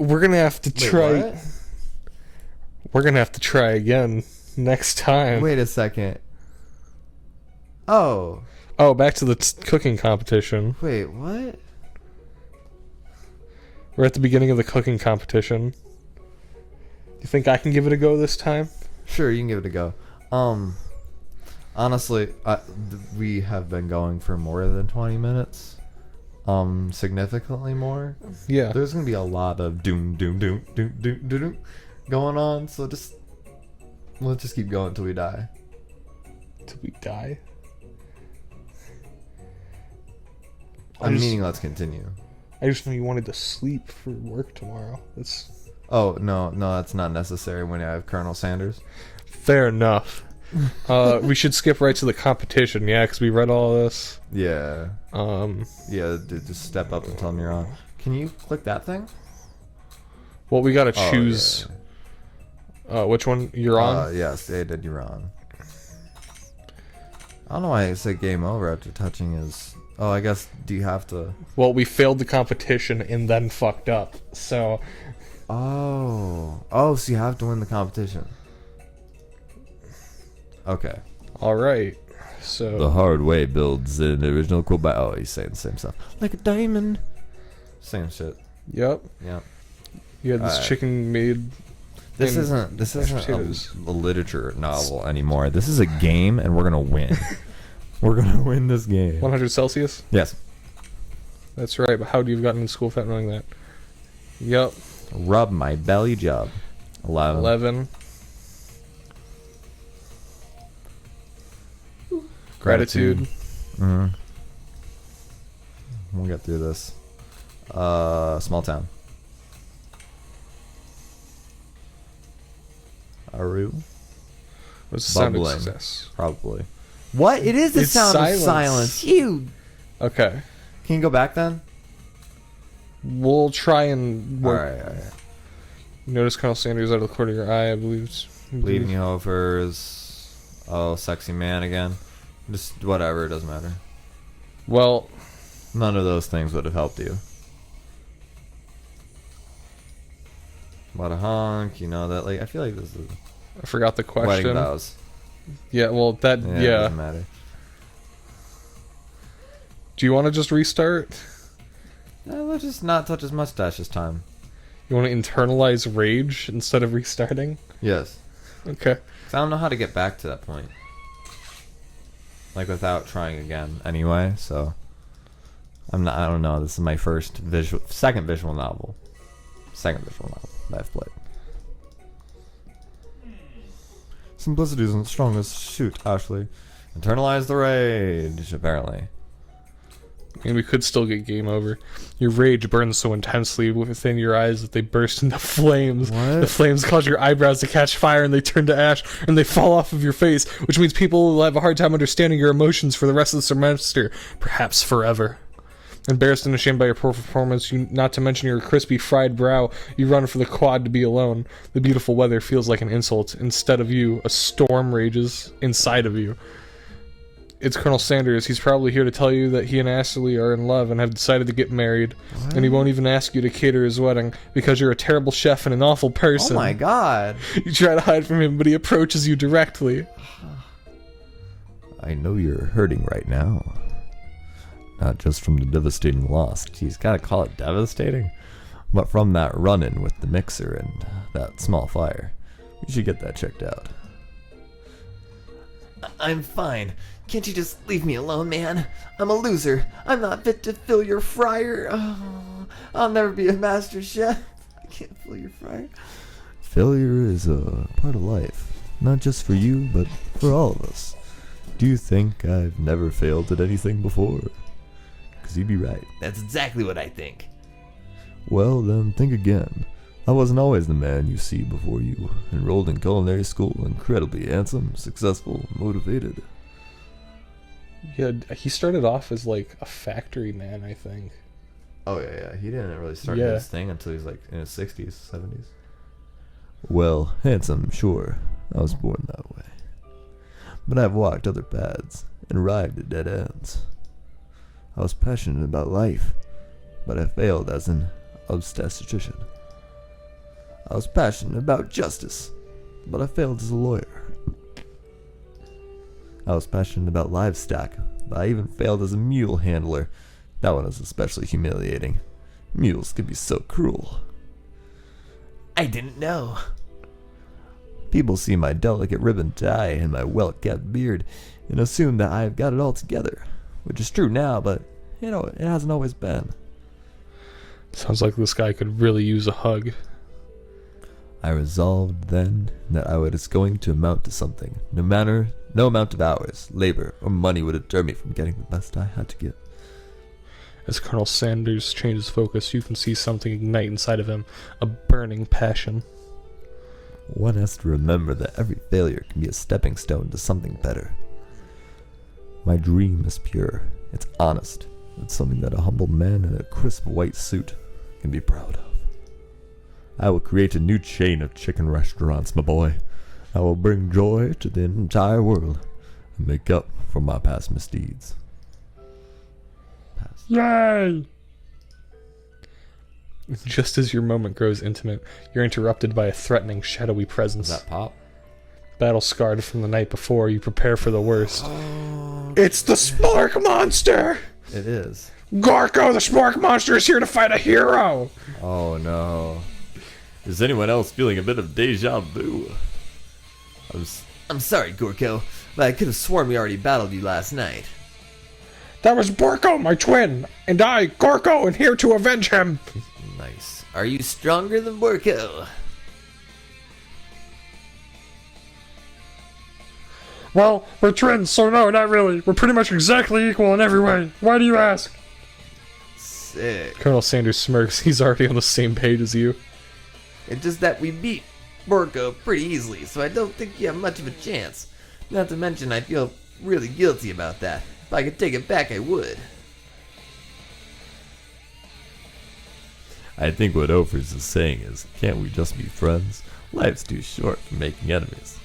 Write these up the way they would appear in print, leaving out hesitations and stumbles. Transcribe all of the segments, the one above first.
We're gonna have to try. what? We're gonna have to try again next time. Wait a second. Oh, Oh, back to the cooking competition. wait, what? We're at the beginning of the cooking competition. You think I can give it a go this time? Sure, you can give it a go. Honestly, we have been going for more than 20 minutes. Significantly more. Yeah. There's gonna be a lot of doom going on, so let's just keep going until we die. Till we die? Meaning let's continue. I just know you wanted to sleep for work tomorrow. That's Oh, no, that's not necessary when I have Colonel Sanders. fair enough. We should skip right to the competition, yeah, because we read all this. Yeah. Yeah, just step up and tell them you're on. Can you click that thing? Well, we gotta Oh, choose which one you're on. Yes, they did. You're on. I don't know why it said game over after touching his... Oh, I guess, do you have to... Well, we failed the competition and then fucked up, so... Oh, so you have to win the competition. Okay. Alright, so... The hard way builds an original quote by... Oh, he's saying the same stuff. Like a diamond. Same shit. Yep. Yeah. You had this chicken made... This and isn't potatoes. a literature novel anymore. This is a game, and we're gonna win. We're gonna win this game. 100 Celsius? Yes. That's right, but how do you have gotten in school without knowing that? Yep. Rub my belly job. 11. Gratitude. Mm-hmm. We'll get through this. Small town. Aru? What's the sound of Bubbling. success? Probably. What? It is the It's sound silence. of silence. You. Okay. Can you go back then? We'll try and work. Alright. Notice Colonel Sanders out of the corner of your eye, I believe. Leaving you hovers. Oh, sexy man again. Just whatever, it doesn't matter. Well, None of those things would have helped you. What a honk, you know that. Like, I feel like this is I forgot the wedding question. vows. Yeah, well, that, Yeah, it yeah. doesn't matter. Do you want to just restart? Let's just not touch his mustache this time. You want to internalize rage instead of restarting? Yes. Okay. 'Cause I don't know how to get back to that point. Like, without trying again anyway, so... I don't know, this is my second visual novel that I've played. Simplicity isn't the strongest. Shoot, Ashley. Internalize the rage, apparently. I mean, we could still get game over. Your rage burns so intensely within your eyes that they burst into flames. What? The flames cause your eyebrows to catch fire and they turn to ash and they fall off of your face, which means people will have a hard time understanding your emotions for the rest of the semester, perhaps forever. Embarrassed and ashamed by your poor performance, not to mention your crispy fried brow, you run for the quad to be alone. The beautiful weather feels like an insult. Instead of you, a storm rages inside of you. It's Colonel Sanders. He's probably here to tell you that he and Ashley are in love and have decided to get married. What? And he won't even ask you to cater his wedding because you're a terrible chef and an awful person. Oh my god. You try to hide from him, but he approaches you directly. I know you're hurting right now. Not just from the devastating loss. Geez, gotta call it devastating. But from that run-in with the mixer and that small fire. You should get that checked out. I'm fine. Can't you just leave me alone, man? I'm a loser. I'm not fit to fill your fryer. Oh, I'll never be a master chef. I can't fill your fryer. Failure is a part of life. Not just for you, but for all of us. Do you think I've never failed at anything before? Because you'd be right. That's exactly what I think. Well, then think again. I wasn't always the man you see before you. Enrolled in culinary school, incredibly handsome, successful, motivated. Yeah, he started off as like a factory man, I think. Oh, yeah. He didn't really start Yeah. his thing until he's like in his 60s, 70s. Well, handsome, sure. I was born that way. But I've walked other paths and arrived at dead ends. I was passionate about life, but I failed as an obstetrician. I was passionate about justice, but I failed as a lawyer. I was passionate about livestock, but I even failed as a mule handler. That one was especially humiliating. Mules can be so cruel. I didn't know. People see my delicate ribbon tie and my well-kept beard and assume that I've got it all together, which is true now, but, it hasn't always been. Sounds like this guy could really use a hug. I resolved then that I was going to amount to something. No amount of hours, labor, or money would deter me from getting the best I had to give. As Colonel Sanders changes focus, you can see something ignite inside of him, a burning passion. One has to remember that every failure can be a stepping stone to something better. My dream is pure. It's honest. It's something that a humble man in a crisp white suit can be proud of. I will create a new chain of chicken restaurants, my boy. I will bring joy to the entire world and make up for my past misdeeds. Yay! Just as your moment grows intimate, you're interrupted by a threatening, shadowy presence. Is that Pop? Battle scarred from the night before, you prepare for the worst. It's the Spork Monster! It is. Gorko, the Spork Monster, is here to fight a hero! Oh no. Is anyone else feeling a bit of deja vu? I'm sorry, Gorko, but I could have sworn we already battled you last night. That was Borko, my twin, and I, Gorko, am here to avenge him! Nice. Are you stronger than Borko? Well, we're twins, so no, not really. We're pretty much exactly equal in every way. Why do you ask? Sick. Colonel Sanders smirks. He's already on the same page as you. It's just that we beat Borko pretty easily, so I don't think you have much of a chance. Not to mention, I feel really guilty about that. If I could take it back, I would. I think what Offers is saying is, can't we just be friends? Life's too short for making enemies.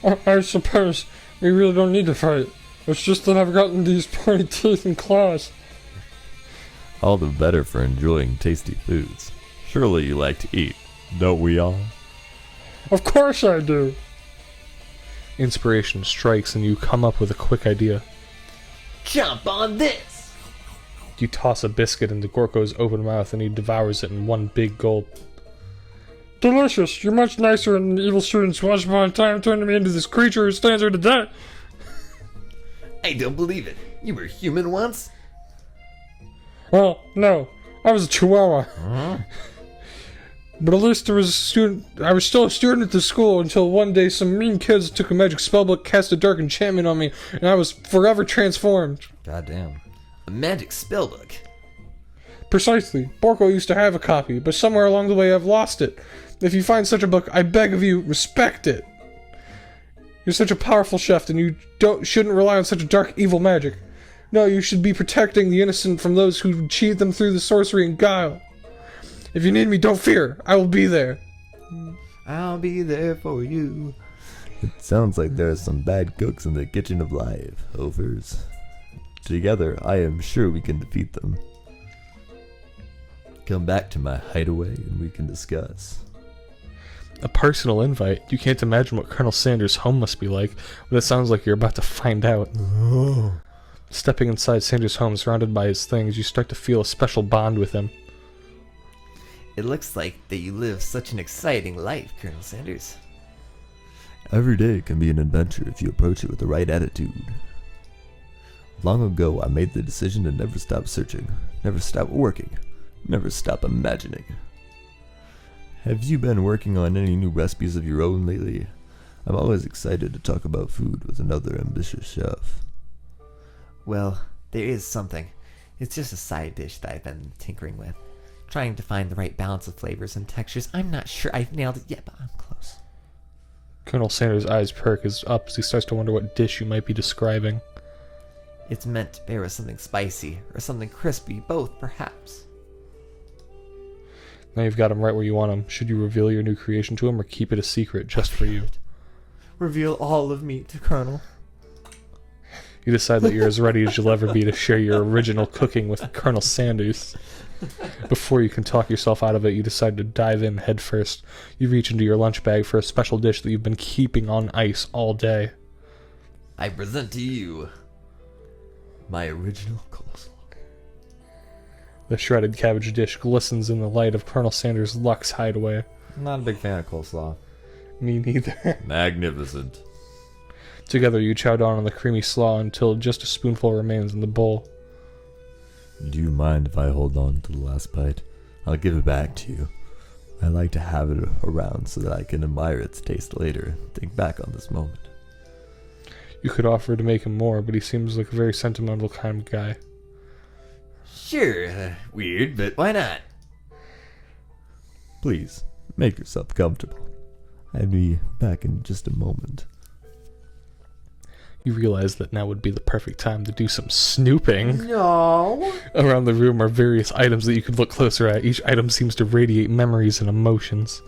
I suppose we really don't need to fight. It's just that I've gotten these pointy teeth and claws. All the better for enjoying tasty foods. Surely you like to eat, don't we all? Of course I do. Inspiration strikes and you come up with a quick idea. Chomp on this! You toss a biscuit into Gorko's open mouth and he devours it in one big gulp. Delicious! You're much nicer than the evil students who once upon a time turned me into this creature who stands here to die. I don't believe it. You were human once? Well, no. I was a chihuahua. But at least I was still a student at the school until one day some mean kids took a magic spellbook, cast a dark enchantment on me, and I was forever transformed. Goddamn. A magic spellbook? Precisely. Borko used to have a copy, but somewhere along the way I've lost it. If you find such a book, I beg of you, respect it. You're such a powerful chef, and you shouldn't rely on such a dark, evil magic. No, you should be protecting the innocent from those who cheat them through the sorcery and guile. If you need me, don't fear. I will be there. I'll be there for you. It sounds like there are some bad cooks in the kitchen of life, Overs. Together, I am sure we can defeat them. Come back to my hideaway and we can discuss. A personal invite? You can't imagine what Colonel Sanders' home must be like, but it sounds like you're about to find out. Stepping inside Sanders' home, surrounded by his things, you start to feel a special bond with him. It looks like that you live such an exciting life, Colonel Sanders. Every day can be an adventure if you approach it with the right attitude. Long ago, I made the decision to never stop searching, never stop working, never stop imagining. Have you been working on any new recipes of your own lately? I'm always excited to talk about food with another ambitious chef. Well, there is something. It's just a side dish that I've been tinkering with. Trying to find the right balance of flavors and textures. I'm not sure I've nailed it yet, but I'm close. Colonel Sanders' eyes perk up as he starts to wonder what dish you might be describing. It's meant to pair with something spicy, or something crispy, both perhaps. Now you've got him right where you want him. Should you reveal your new creation to him or keep it a secret just for you? Reveal all of me to Colonel. You decide that you're as ready as you'll ever be to share your original cooking with Colonel Sanders. Before you can talk yourself out of it, you decide to dive in head first. You reach into your lunch bag for a special dish that you've been keeping on ice all day. I present to you my original coleslaw. The shredded cabbage dish glistens in the light of Colonel Sanders' Lux hideaway. I'm not a big fan of coleslaw. Me neither. Magnificent. Together you chow down on the creamy slaw until just a spoonful remains in the bowl. Do you mind if I hold on to the last bite? I'll give it back to you. I like to have it around so that I can admire its taste later and think back on this moment. You could offer to make him more, but he seems like a very sentimental kind of guy. Sure, weird, but why not? Please, make yourself comfortable. I'll be back in just a moment. You realize that now would be the perfect time to do some snooping. No. Around the room are various items that you could look closer at. Each item seems to radiate memories and emotions.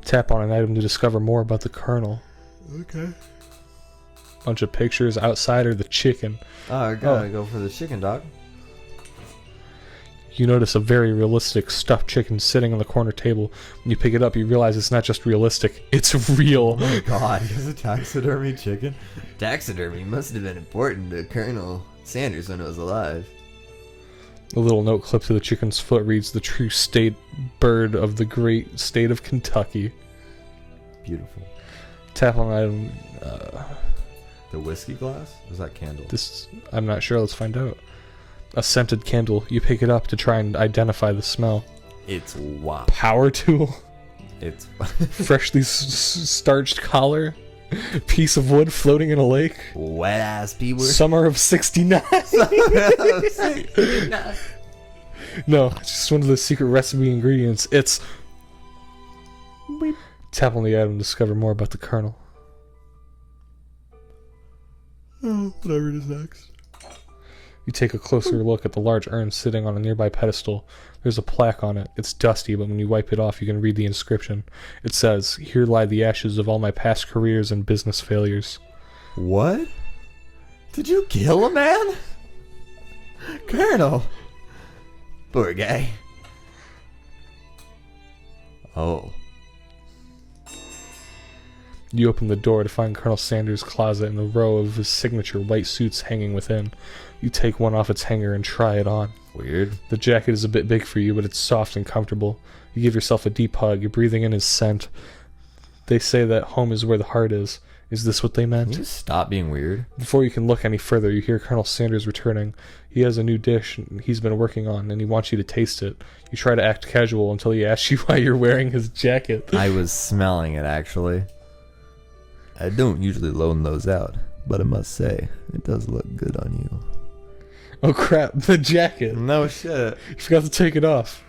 Tap on an item to discover more about the Colonel. Okay. Bunch of pictures. Outside are the chicken. I gotta go for the chicken, dog. You notice a very realistic stuffed chicken sitting on the corner table. When you pick it up, you realize it's not just realistic, it's real. Oh my god, he's a taxidermy chicken? Taxidermy must have been important to Colonel Sanders when he was alive. A little note clipped to the chicken's foot reads, "The true state bird of the great state of Kentucky." Beautiful. Tap on an item. The whiskey glass? Or is that candle? I'm not sure, let's find out. A scented candle. You pick it up to try and identify the smell. It's WAP. Power tool. It's Freshly starched collar. Piece of wood floating in a lake. wet ass P-word. Summer of 69. No, it's just one of the secret recipe ingredients. It's... Tap on the item to discover more about the Colonel. Whatever it is next. You take a closer look at the large urn sitting on a nearby pedestal. There's a plaque on it. It's dusty, but when you wipe it off, you can read the inscription. It says, "Here lie the ashes of all my past careers and business failures." What? Did you kill a man? Colonel. Poor guy. Oh. You open the door to find Colonel Sanders' closet and a row of his signature white suits hanging within. You take one off its hanger and try it on. Weird. The jacket is a bit big for you, but it's soft and comfortable. You give yourself a deep hug. You're breathing in his scent. They say that home is where the heart is. Is this what they Can meant? you stop being weird? Before you can look any further, you hear Colonel Sanders returning. He has a new dish he's been working on, and he wants you to taste it. You try to act casual until he asks you why you're wearing his jacket. I was smelling it, actually. I don't usually loan those out, but I must say, it does look good on you. Oh crap, the jacket. No shit. You forgot to take it off.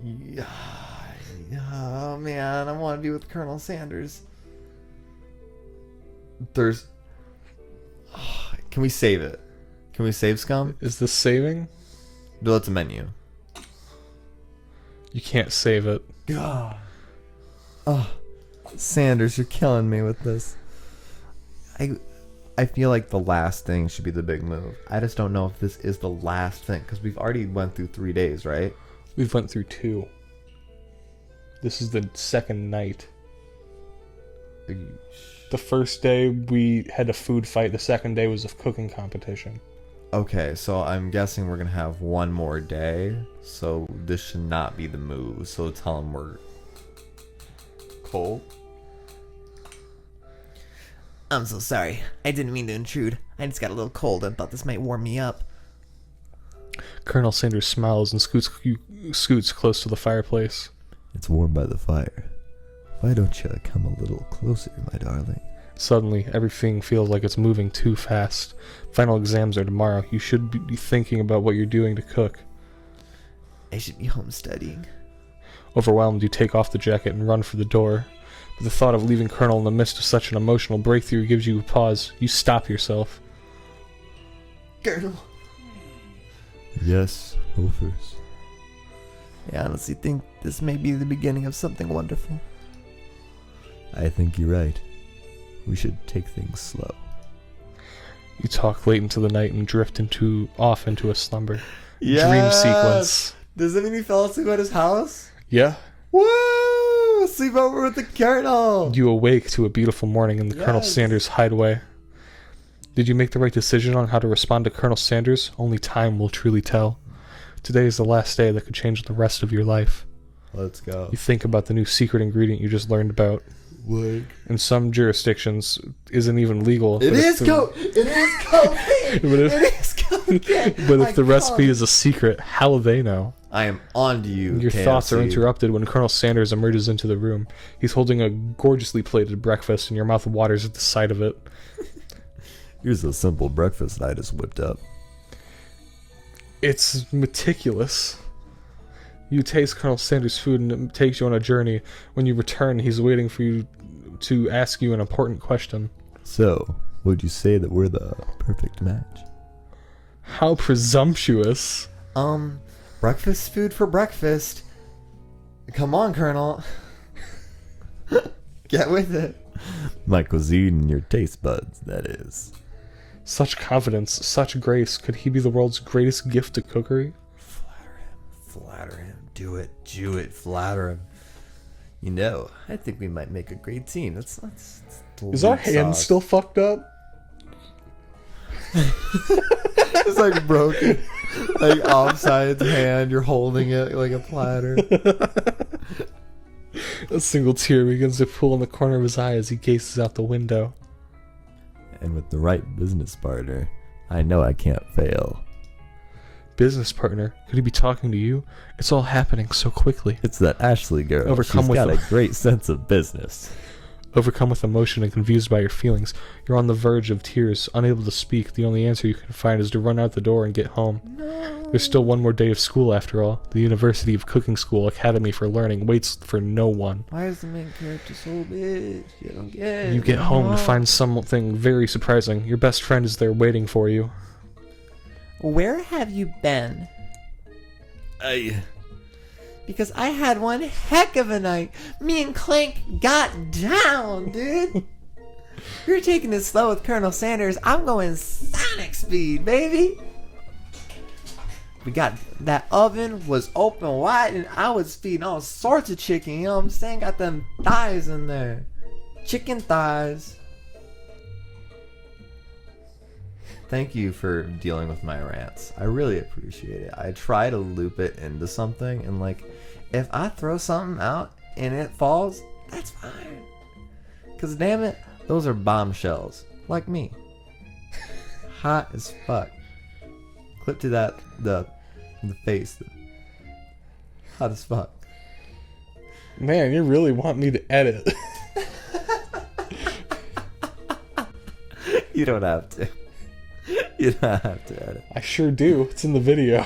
Yeah. Oh man, I want to be with Colonel Sanders. There's... Can we save it? Can we save Scum? Is this saving? No, it's a menu. You can't save it. God. Oh, Sanders, you're killing me with this. I feel like the last thing should be the big move. I just don't know if this is the last thing, because we've already went through 3 days, right? We've went through 2. This is the second night. The first day we had a food fight. The second day was a cooking competition. Okay, so I'm guessing we're gonna have one more day, so this should not be the move. So tell them we're cold. I'm so sorry. I didn't mean to intrude. I just got a little cold and thought this might warm me up. Colonel Sanders smiles and scoots close to the fireplace. It's warm by the fire. Why don't you come a little closer, my darling? Suddenly, everything feels like it's moving too fast. Final exams are tomorrow. You should be thinking about what you're doing to cook. I should be home studying. Overwhelmed, you take off the jacket and run for the door. But the thought of leaving Colonel in the midst of such an emotional breakthrough gives you a pause. You stop yourself. Colonel. Yes, Hoffers. I honestly think this may be the beginning of something wonderful. I think you're right. We should take things slow. You talk late into the night and drift off into a slumber. Yes! Dream sequence. Does that mean he fell asleep at his house? Yeah. Woo! Sleep over with the Colonel! You awake to a beautiful morning in the Colonel Yes. Sanders hideaway. Did you make the right decision on how to respond to Colonel Sanders? Only time will truly tell. Today is the last day that could change the rest of your life. Let's go. You think about the new secret ingredient you just learned about. Wood. In some jurisdictions, isn't even legal. It is coke! It is cocaine! But if, It is cocaine! but I if the recipe can't. is a secret, how will they know? I am on to you, Your KFC. thoughts are interrupted when Colonel Sanders emerges into the room. He's holding a gorgeously plated breakfast, and your mouth waters at the sight of it. Here's a simple breakfast I just whipped up. It's meticulous. You taste Colonel Sanders' food, and it takes you on a journey. When you return, he's waiting for you to ask you an important question. So, would you say that we're the perfect match? How presumptuous. Breakfast food for breakfast. Come on, Colonel. Get with it. My cuisine and your taste buds, that is. Such confidence, such grace. Could he be the world's greatest gift to cookery? Flatter him. Do it, flatter him. You know, I think we might make a great team. Let's Is our hand still fucked up? It's like broken. Like offsides hand, you're holding it like a platter. A single tear begins to pool in the corner of his eye as he gazes out the window. And with the right business partner, I know I can't fail. Business partner? Could he be talking to you? It's all happening so quickly. It's that Ashley girl. Overcome She's with got them. a great sense of business. Overcome with emotion and confused by your feelings, you're on the verge of tears, unable to speak. The only answer you can find is to run out the door and get home. There's still one more day of school after all. The University of Cooking School Academy for Learning waits for no one. Why is the main character so bitch? You don't get it. You get home to find something very surprising. Your best friend is there waiting for you. Where have you been? Because I had one heck of a night. Me and Clank got down, dude. You're taking it slow with Colonel Sanders. I'm going sonic speed, baby. We got that oven was open wide and I was feeding all sorts of chicken. You know what I'm saying? Got them thighs in there. Chicken thighs. Thank you for dealing with my rants. I really appreciate it. I try to loop it into something, and like, if I throw something out and it falls, that's fine. Cause damn it, those are bombshells, like me. Hot as fuck. Clip to that the face. Hot as fuck. Man, you really want me to edit. You don't have to. You don't have to edit. I sure do. It's in the video.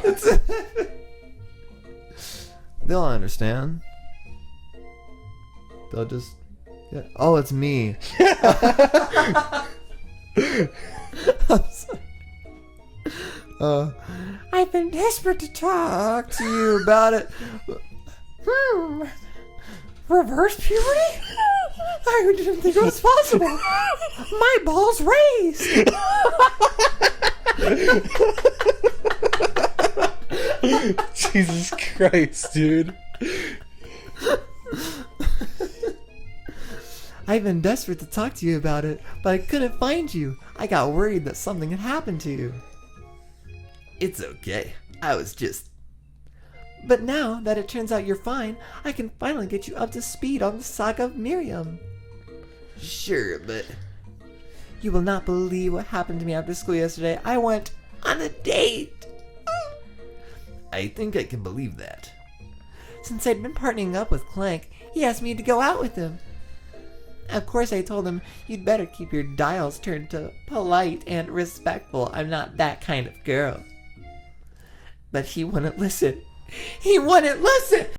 They'll understand. They'll just get, oh, it's me. I'm sorry. I've been desperate to talk to you about it. Reverse puberty? I didn't think it was possible. My balls raised. Jesus Christ, dude. I've been desperate to talk to you about it, but I couldn't find you. I got worried that something had happened to you. It's okay. I was just... But now that it turns out you're fine, I can finally get you up to speed on the saga of Miriam. Sure, but... You will not believe what happened to me after school yesterday. I went on a date. I think I can believe that. Since I'd been partnering up with Clank, he asked me to go out with him. Of course, I told him, you'd better keep your dials turned to polite and respectful. I'm not that kind of girl. But he wouldn't listen. He wouldn't listen!